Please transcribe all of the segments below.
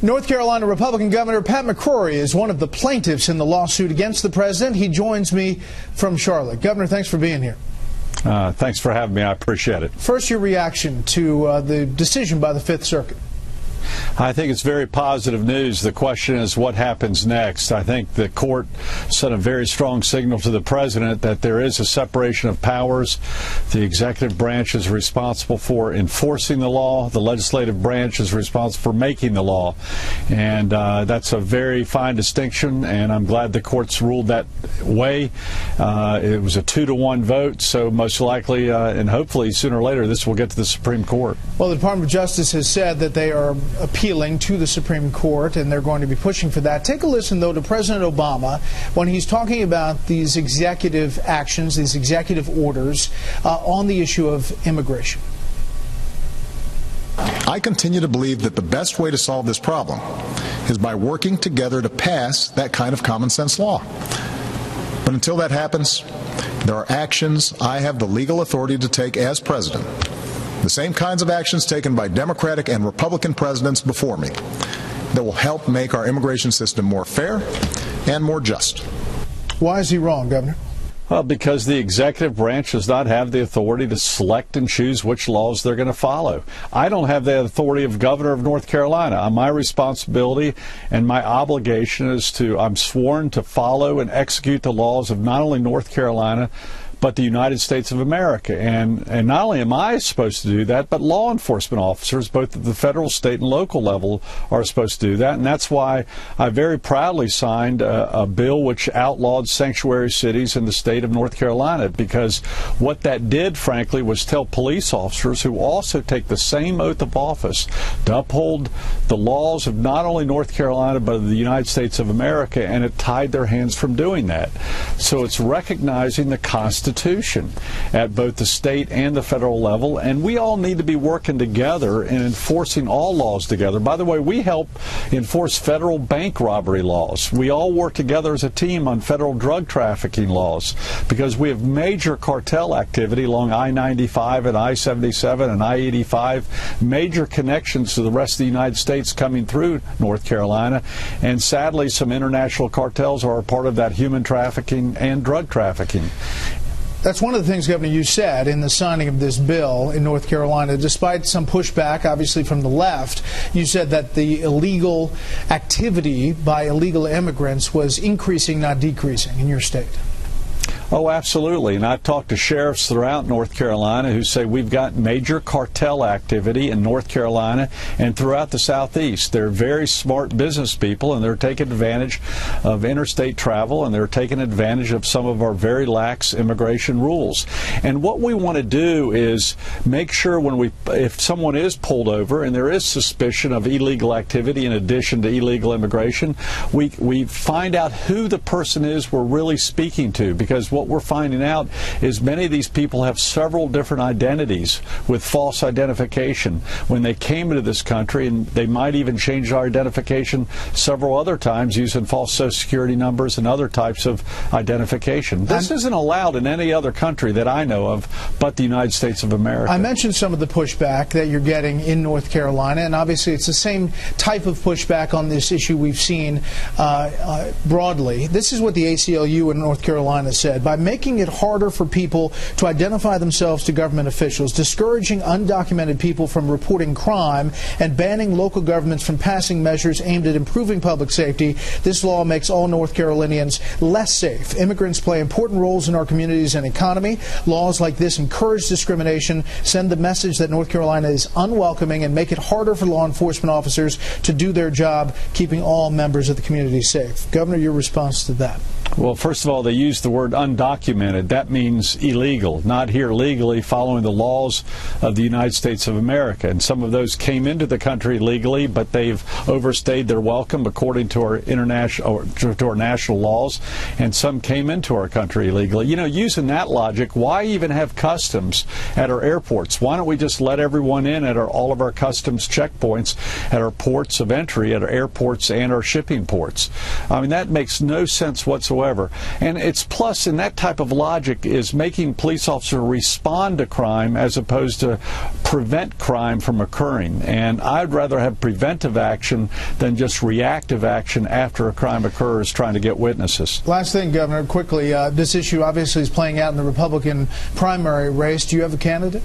North Carolina Republican Governor Pat McCrory is one of the plaintiffs in the lawsuit against the president. He joins me from Charlotte. Governor, thanks for being here. Thanks for having me. I appreciate it. First, your reaction to the decision by the Fifth Circuit. I think it's very positive news. The question is what happens next. I think the court sent a very strong signal to the president that there is a separation of powers. The executive branch is responsible for enforcing the law. The legislative branch is responsible for making the law. And that's a very fine distinction, and I'm glad the courts ruled that way. It was a 2-to-1 vote, so most likely and hopefully sooner or later this will get to the Supreme Court. Well, the Department of Justice has said that they are appealing to the Supreme Court, and they're going to be pushing for that. Take a listen, though, to President Obama when he's talking about these executive actions, these executive orders on the issue of immigration. I continue to believe that the best way to solve this problem is by working together to pass that kind of common sense law. But until that happens, there are actions I have the legal authority to take as president. The same kinds of actions taken by Democratic and Republican presidents before me that will help make our immigration system more fair and more just. Why is he wrong, Governor? Well, because the executive branch does not have the authority to select and choose which laws they're going to follow. I don't have the authority of governor of North Carolina. My responsibility and my obligation is I'm sworn to follow and execute the laws of not only North Carolina, but the United States of America. And not only am I supposed to do that, but law enforcement officers, both at the federal, state, and local level, are supposed to do that. And that's why I very proudly signed a bill which outlawed sanctuary cities in the state of North Carolina, because what that did, frankly, was tell police officers who also take the same oath of office to uphold the laws of not only North Carolina, but of the United States of America, and it tied their hands from doing that. So it's recognizing the Constitution at both the state and the federal level, and we all need to be working together in enforcing all laws together. By the way, we help enforce federal bank robbery laws. We all work together as a team on federal drug trafficking laws, because we have major cartel activity along I-95 and I-77 and I-85, major connections to the rest of the United States coming through North Carolina, and sadly some international cartels are a part of that human trafficking and drug trafficking. That's one of the things, Governor, you said in the signing of this bill in North Carolina. Despite some pushback, obviously, from the left, you said that the illegal activity by illegal immigrants was increasing, not decreasing, in your state. Oh, absolutely. And I've talked to sheriffs throughout North Carolina who say we've got major cartel activity in North Carolina and throughout the Southeast. They're very smart business people, and they're taking advantage of interstate travel, and they're taking advantage of some of our very lax immigration rules. And what we want to do is make sure if someone is pulled over and there is suspicion of illegal activity in addition to illegal immigration, we find out who the person is we're really speaking to, because what we're finding out is many of these people have several different identities with false identification when they came into this country, and they might even change our identification several other times using false Social Security numbers and other types of identification. This isn't allowed in any other country that I know of but the United States of America. I mentioned some of the pushback that you're getting in North Carolina, and obviously it's the same type of pushback on this issue we've seen broadly. This is what the ACLU in North Carolina said. By making it harder for people to identify themselves to government officials, discouraging undocumented people from reporting crime, and banning local governments from passing measures aimed at improving public safety, this law makes all North Carolinians less safe. Immigrants play important roles in our communities and economy. Laws like this encourage discrimination, send the message that North Carolina is unwelcoming, and make it harder for law enforcement officers to do their job, keeping all members of the community safe. Governor, your response to that? Well, first of all, they use the word undocumented. That means illegal, not here legally, following the laws of the United States of America. And some of those came into the country legally, but they've overstayed their welcome according to our national laws. And some came into our country illegally. You know, using that logic, why even have customs at our airports? Why don't we just let everyone in at all of our customs checkpoints, at our ports of entry, at our airports and our shipping ports? I mean, that makes no sense whatsoever. whatsoever. And it's plus in that type of logic is making police officers respond to crime as opposed to prevent crime from occurring. And I'd rather have preventive action than just reactive action after a crime occurs trying to get witnesses. Last thing, Governor, quickly, this issue obviously is playing out in the Republican primary race. Do you have a candidate?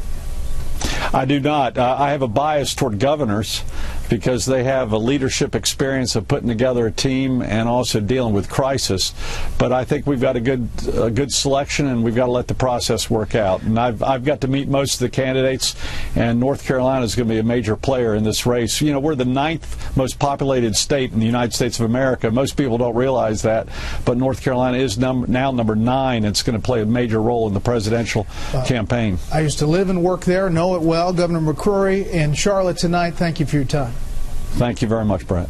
I do not. I have a bias toward governors because they have a leadership experience of putting together a team and also dealing with crisis. But I think we've got a good selection, and we've got to let the process work out. And I've got to meet most of the candidates, and North Carolina is going to be a major player in this race. You know, we're the 9th most populated state in the United States of America. Most people don't realize that, but North Carolina is now number 9. It's going to play a major role in the presidential campaign. I used to live and work there, know it well. Governor McCrory in Charlotte tonight, thank you for your time. Thank you very much, Bret.